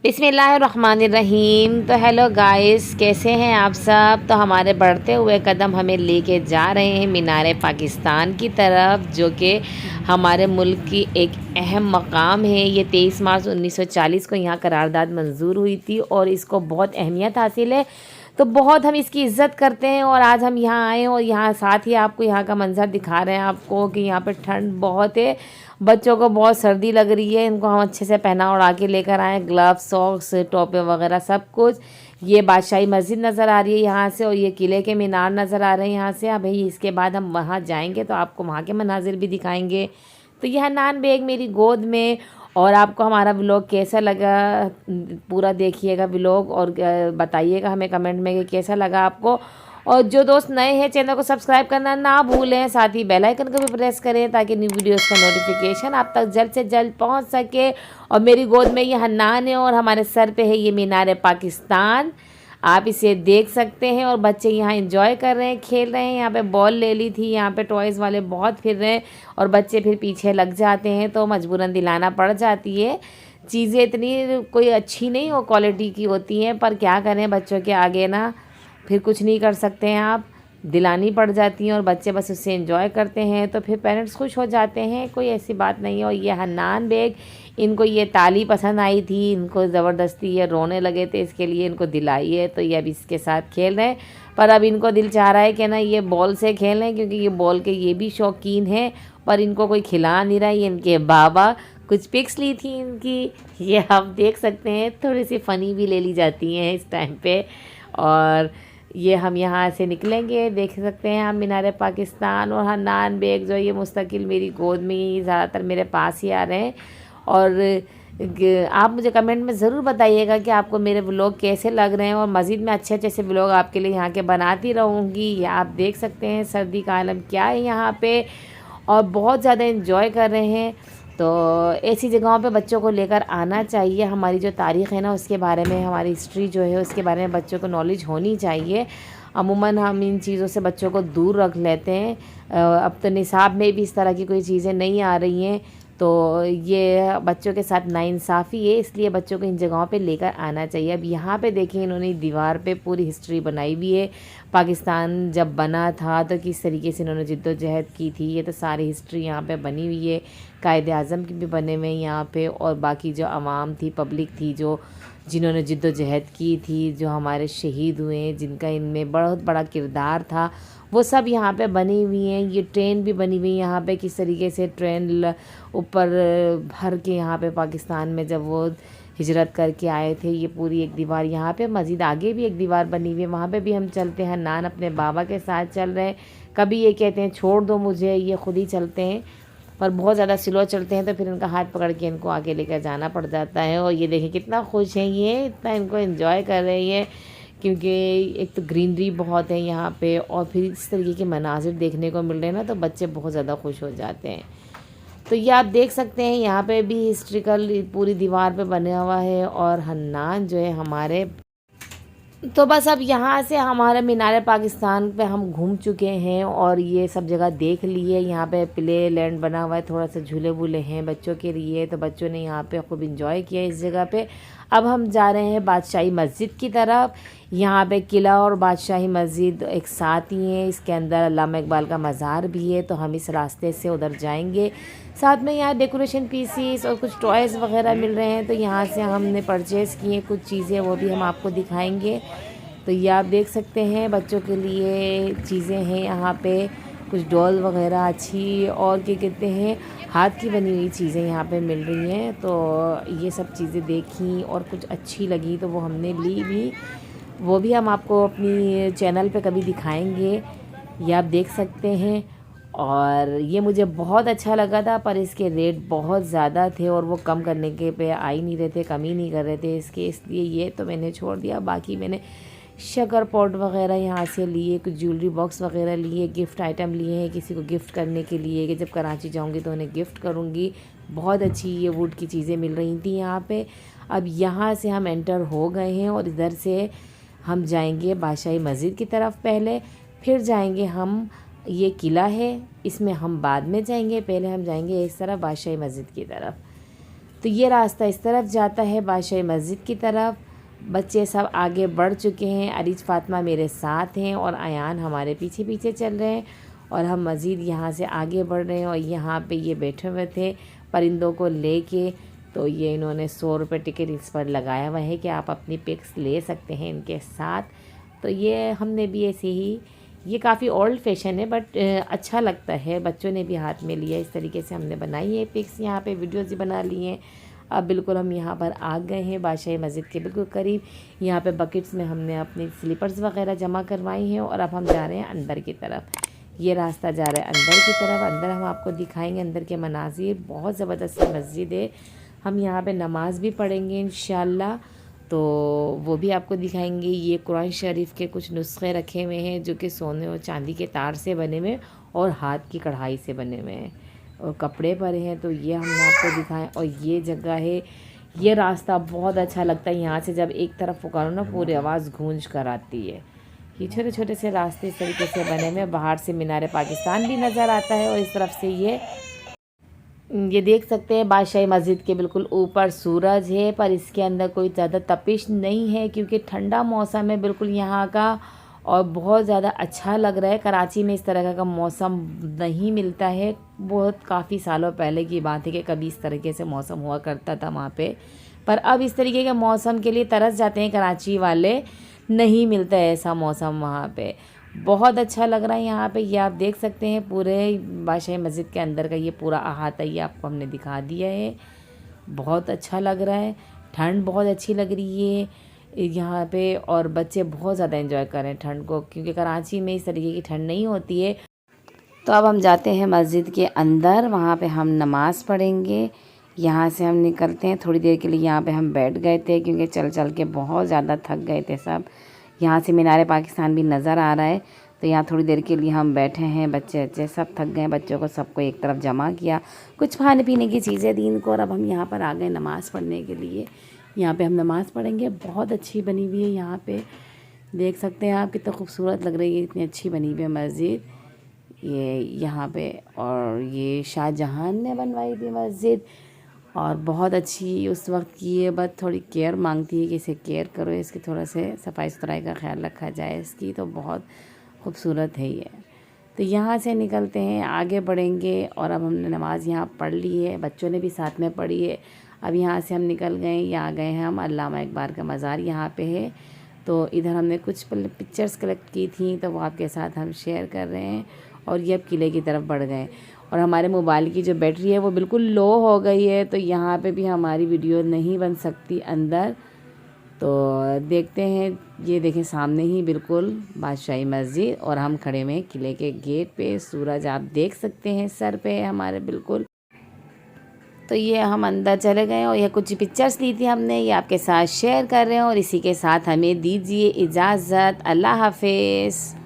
बिस्मिल्लाहिर्रहमानिर्रहीम। तो hello guys, कैसे हैं आप सब। तो हमारे बढ़ते हुए कदम हमें लेके जा रहे हैं मीनार पाकिस्तान की तरफ, जो कि हमारे मुल्क की एक अहम मकाम है। ये 23 मार्च 1940 को यहाँ करारदाद मंजूर हुई थी और इसको बहुत अहमियत हासिल है। तो बहुत हम इसकी इज़्ज़त करते हैं और आज हम यहाँ आए हैं और यहाँ साथ ही आपको यहाँ का मंज़र दिखा रहे हैं आपको कि यहाँ पे ठंड बहुत है। बच्चों को बहुत सर्दी लग रही है, इनको हम अच्छे से पहना उड़ा के लेकर आए, ग्लव्स, सॉक्स, टोपे वगैरह सब कुछ। ये बादशाही मस्जिद नज़र आ रही है यहाँ से और ये किले के मीनार नज़र आ रहे हैं यहाँ से। अब भाई इसके बाद हम वहाँ जाएंगे तो आपको वहाँ के मनाजिर भी दिखाएंगे। तो यह हन्नान बेग मेरी गोद में। और आपको हमारा व्लॉग कैसा लगा, पूरा देखिएगा व्लॉग और बताइएगा हमें कमेंट में कि कैसा लगा आपको। और जो दोस्त नए हैं चैनल को सब्सक्राइब करना ना भूलें, साथ ही बेल आइकन को भी प्रेस करें ताकि न्यू वीडियोस का नोटिफिकेशन आप तक जल्द से जल्द पहुंच सके। और मेरी गोद में ये हन्नान है और हमारे सर पे है ये मीनार पाकिस्तान। आप इसे देख सकते हैं और बच्चे यहाँ एंजॉय कर रहे हैं, खेल रहे हैं। यहाँ पे बॉल ले ली थी, यहाँ पे टॉयज़ वाले बहुत फिर रहे हैं और बच्चे फिर पीछे लग जाते हैं तो मजबूरन दिलाना पड़ जाती है। चीज़ें इतनी कोई अच्छी नहीं वो क्वालिटी की होती हैं, पर क्या करें, बच्चों के आगे ना फिर कुछ नहीं कर सकते हैं आप, दिलानी पड़ जाती हैं और बच्चे बस उससे एंजॉय करते हैं तो फिर पेरेंट्स खुश हो जाते हैं, कोई ऐसी बात नहीं है। और ये हन्नान बेग, इनको ये ताली पसंद आई थी, इनको ज़बरदस्ती ये रोने लगे थे, इसके लिए इनको दिलाई है। तो ये अब इसके साथ खेल रहे हैं, पर अब इनको दिल चाह रहा है कि ना ये बॉल से खेलें, क्योंकि ये बॉल के ये भी शौकीन हैं, पर इनको कोई खिला नहीं रहा है। ये इनके बाबा कुछ पिक्स ली थी इनकी, ये आप देख सकते हैं, थोड़ी सी फ़नी भी ले ली जाती हैं इस टाइम पे। और ये हम यहाँ से निकलेंगे, देख सकते हैं हम मीनार पाकिस्तान। और हन्नान बेग जो ये मुस्तकिल मेरी गोद में ही, ज़्यादातर मेरे पास ही आ रहे हैं। और आप मुझे कमेंट में ज़रूर बताइएगा कि आपको मेरे व्लॉग कैसे लग रहे हैं और मज़ीद में अच्छे अच्छे से व्लॉग आपके लिए यहाँ के बनाती रहूँगी। ये आप देख सकते हैं सर्दी का आलम क्या है यहाँ पे, और बहुत ज़्यादा इन्जॉय कर रहे हैं। तो ऐसी जगहों पे बच्चों को लेकर आना चाहिए। हमारी जो तारीख़ है ना उसके बारे में, हमारी हिस्ट्री जो है उसके बारे में बच्चों को नॉलेज होनी चाहिए। अमूमन हम इन चीज़ों से बच्चों को दूर रख लेते हैं। अब तो निसाब में भी इस तरह की कोई चीज़ें नहीं आ रही हैं, तो ये बच्चों के साथ नाइंसाफ़ी है, इसलिए बच्चों को इन जगहों पे लेकर आना चाहिए। अब यहाँ पे देखिए इन्होंने दीवार पे पूरी हिस्ट्री बनाई हुई है, पाकिस्तान जब बना था तो किस तरीके से इन्होंने जिद्दोजहद की थी, ये तो सारी हिस्ट्री यहाँ पे बनी हुई है। कायदे आज़म के भी बने हुए हैं यहाँ पे, और बाकी जो आवाम थी, पब्लिक थी, जो जिन्होंने जिद्दोजहद की थी, जो हमारे शहीद हुए हैं, जिनका इनमें बहुत बड़ा किरदार था, वो सब यहाँ पे बनी हुई हैं। ये ट्रेन भी बनी हुई है यहाँ पे, किस तरीके से ट्रेन ऊपर भर के यहाँ पे पाकिस्तान में जब वो हिजरत करके आए थे। ये पूरी एक दीवार यहाँ पे, मज़ीद आगे भी एक दीवार बनी हुई है, वहाँ पे भी हम चलते हैं। नान अपने बाबा के साथ चल रहे हैं, कभी ये कहते हैं छोड़ दो मुझे, ये खुद ही चलते हैं, पर बहुत ज़्यादा स्लो चलते हैं तो फिर इनका हाथ पकड़ के इनको आगे लेकर जाना पड़ जाता है। और ये देखिए कितना खुश हैं ये, इतना इनको एंजॉय कर रही है, क्योंकि एक तो ग्रीनरी बहुत है यहाँ पे और फिर इस तरीके के मनाजिर देखने को मिल रहे हैं ना, तो बच्चे बहुत ज़्यादा खुश हो जाते हैं। तो ये आप देख सकते हैं यहाँ पे भी हिस्ट्रिकल पूरी दीवार पे बना हुआ है। और हन्नान जो है हमारे, तो बस अब यहाँ से हमारे मीनार पाकिस्तान पे हम घूम चुके हैं और ये सब जगह देख लिए। यहाँ पे प्ले लैंड बना हुआ है, थोड़ा सा झूले वूले हैं बच्चों के लिए, तो बच्चों ने यहाँ पे खूब इंजॉय किया इस जगह पे। अब हम जा रहे हैं बादशाही मस्जिद की तरफ। यहाँ पे किला और बादशाही मस्जिद एक साथ ही हैं, इसके अंदर अल्लामा इकबाल का मज़ार भी है, तो हम इस रास्ते से उधर जाएंगे। साथ में यहाँ डेकोरेशन पीसीस और कुछ टॉयज़ वगैरह मिल रहे हैं, तो यहाँ से हमने परचेज़ किए कुछ चीज़ें, वो भी हम आपको दिखाएंगे। तो ये आप देख सकते हैं बच्चों के लिए चीज़ें हैं यहाँ पे, कुछ डॉल वगैरह अच्छी, और क्या कहते हैं, हाथ की बनी हुई चीज़ें यहाँ पे मिल रही हैं। तो ये सब चीज़ें देखी और कुछ अच्छी लगी तो वो हमने ली भी, वो भी हम आपको अपनी चैनल पे कभी दिखाएंगे। ये आप देख सकते हैं, और ये मुझे बहुत अच्छा लगा था, पर इसके रेट बहुत ज़्यादा थे और वो कम करने के पे आ ही नहीं रहे थे, कम ही नहीं कर रहे थे इसके, इसलिए ये तो मैंने छोड़ दिया। बाकी मैंने शकर पॉट वगैरह यहाँ से लिए, कुछ ज्वेलरी बॉक्स वगैरह लिए, गिफ्ट आइटम लिए हैं किसी को गिफ्ट करने के लिए, कि जब कराची जाऊँगी तो उन्हें गिफ्ट करूँगी। बहुत अच्छी ये वुड की चीज़ें मिल रही थी यहाँ पे। अब यहाँ से हम एंटर हो गए हैं और इधर से हम जाएंगे बादशाही मस्जिद की तरफ पहले, फिर जाएंगे हम, ये किला है इसमें हम बाद में जाएंगे, पहले हम जाएंगे इस तरफ बादशाही मस्जिद की तरफ। तो ये रास्ता इस तरफ जाता है बादशाही मस्जिद की तरफ। बच्चे सब आगे बढ़ चुके हैं, अरीज फ़ातिमा मेरे साथ हैं और अयान हमारे पीछे पीछे चल रहे हैं और हम मज़ीद यहाँ से आगे बढ़ रहे हैं। और यहाँ पे ये बैठे हुए थे परिंदों को लेके, तो ये इन्होंने 100 रुपये टिकट इस पर लगाया हुआ है कि आप अपनी पिक्स ले सकते हैं इनके साथ। तो ये हमने भी ऐसे ही, ये काफ़ी ओल्ड फैशन है बट अच्छा लगता है, बच्चों ने भी हाथ में लिया, इस तरीके से हमने बनाई है पिक्स, यहाँ पे वीडियोज़ भी बना ली हैं। अब बिल्कुल हम यहाँ पर आ गए हैं बादशाही मस्जिद के बिल्कुल करीब। यहाँ पे बकेट्स में हमने अपनी स्लीपर्स वगैरह जमा करवाई हैं और अब हम जा रहे हैं अंदर की तरफ। ये रास्ता जा रहा है अंदर की तरफ। अंदर हम आपको दिखाएंगे अंदर के मनाज़िर, बहुत ज़बरदस्त मस्जिद है। हम यहाँ पे नमाज़ भी पढ़ेंगे इंशाल्लाह, तो वो भी आपको दिखाएंगे। ये कुरान शरीफ के कुछ नुस्खे रखे हुए हैं जो कि सोने और चांदी के तार से बने हुए और हाथ की कढ़ाई से बने हुए हैं और कपड़े पर हैं, तो ये हमने आपको दिखाएं। और ये जगह है, ये रास्ता बहुत अच्छा लगता है, यहाँ से जब एक तरफ पुकारो ना पूरी आवाज़ गूंज कर आती है। ये छोटे छोटे से रास्ते इस तरीके से बने हुए, बाहर से मीनार पाकिस्तान भी नज़र आता है और इस तरफ से ये देख सकते हैं बादशाही मस्जिद के बिल्कुल ऊपर सूरज है, पर इसके अंदर कोई ज़्यादा तपिश नहीं है क्योंकि ठंडा मौसम है बिल्कुल यहाँ का और बहुत ज़्यादा अच्छा लग रहा है। कराची में इस तरह का मौसम नहीं मिलता है, बहुत काफ़ी सालों पहले की बात है कि कभी इस तरीके से मौसम हुआ करता था वहाँ पे, पर अब इस तरीके के मौसम के लिए तरस जाते हैं कराची वाले, नहीं मिलता है ऐसा मौसम वहाँ पे। बहुत अच्छा लग रहा है यहाँ पे, ये आप देख सकते हैं पूरे बादशाही मस्जिद के अंदर का ये पूरा अहाता ये आपको हमने दिखा दिया है। बहुत अच्छा लग रहा है, ठंड बहुत अच्छी लग रही है यहाँ पे और बच्चे बहुत ज़्यादा एंजॉय कर रहे हैं ठंड को, क्योंकि कराची में इस तरीके की ठंड नहीं होती है। तो अब हम जाते हैं मस्जिद के अंदर, वहाँ पे हम नमाज़ पढ़ेंगे। यहाँ से हम निकलते हैं, थोड़ी देर के लिए यहाँ पे हम बैठ गए थे क्योंकि चल चल के बहुत ज़्यादा थक गए थे सब। यहाँ से मीनार पाकिस्तान भी नज़र आ रहा है, तो यहाँ थोड़ी देर के लिए हम बैठे हैं। बच्चे सब थक गए, बच्चों को सबको एक तरफ जमा किया, कुछ खाने पीने की चीज़ें दी इनको और अब हम यहाँ पर आ गए नमाज़ पढ़ने के लिए। यहाँ पे हम नमाज़ पढ़ेंगे, बहुत अच्छी बनी हुई है यहाँ पे, देख सकते हैं आप कितना खूबसूरत लग रही है, इतनी अच्छी बनी हुई है मस्जिद ये यहाँ पे। और ये शाहजहां ने बनवाई थी मस्जिद और बहुत अच्छी उस वक्त की है, बस थोड़ी केयर मांगती है कि इसे केयर करो, इसकी थोड़ा से सफाई सुथराई का ख्याल रखा जाए इसकी, तो बहुत खूबसूरत है ये। तो यहाँ से निकलते हैं, आगे बढ़ेंगे और अब हमने नमाज़ यहाँ पढ़ ली है, बच्चों ने भी साथ में पढ़ी है। अब यहाँ से हम निकल गए, यहाँ गए हैं हम अल्लामा इकबाल का मज़ार यहाँ पे है, तो इधर हमने कुछ पिक्चर्स कलेक्ट की थी तो वो आपके साथ हम शेयर कर रहे हैं। और ये अब किले की तरफ बढ़ गए और हमारे मोबाइल की जो बैटरी है वो बिल्कुल लो हो गई है, तो यहाँ पे भी हमारी वीडियो नहीं बन सकती अंदर। तो देखते हैं, ये देखें सामने ही बिल्कुल बादशाही मस्जिद और हम खड़े हुए हैं किले के गेट पे, सूरज आप देख सकते हैं सर पे है हमारे बिल्कुल। तो ये हम अंदर चले गए और ये कुछ पिक्चर्स ली थी हमने, ये आपके साथ शेयर कर रहे हैं और इसी के साथ हमें दीजिए इजाज़त। अल्लाह हाफिज़।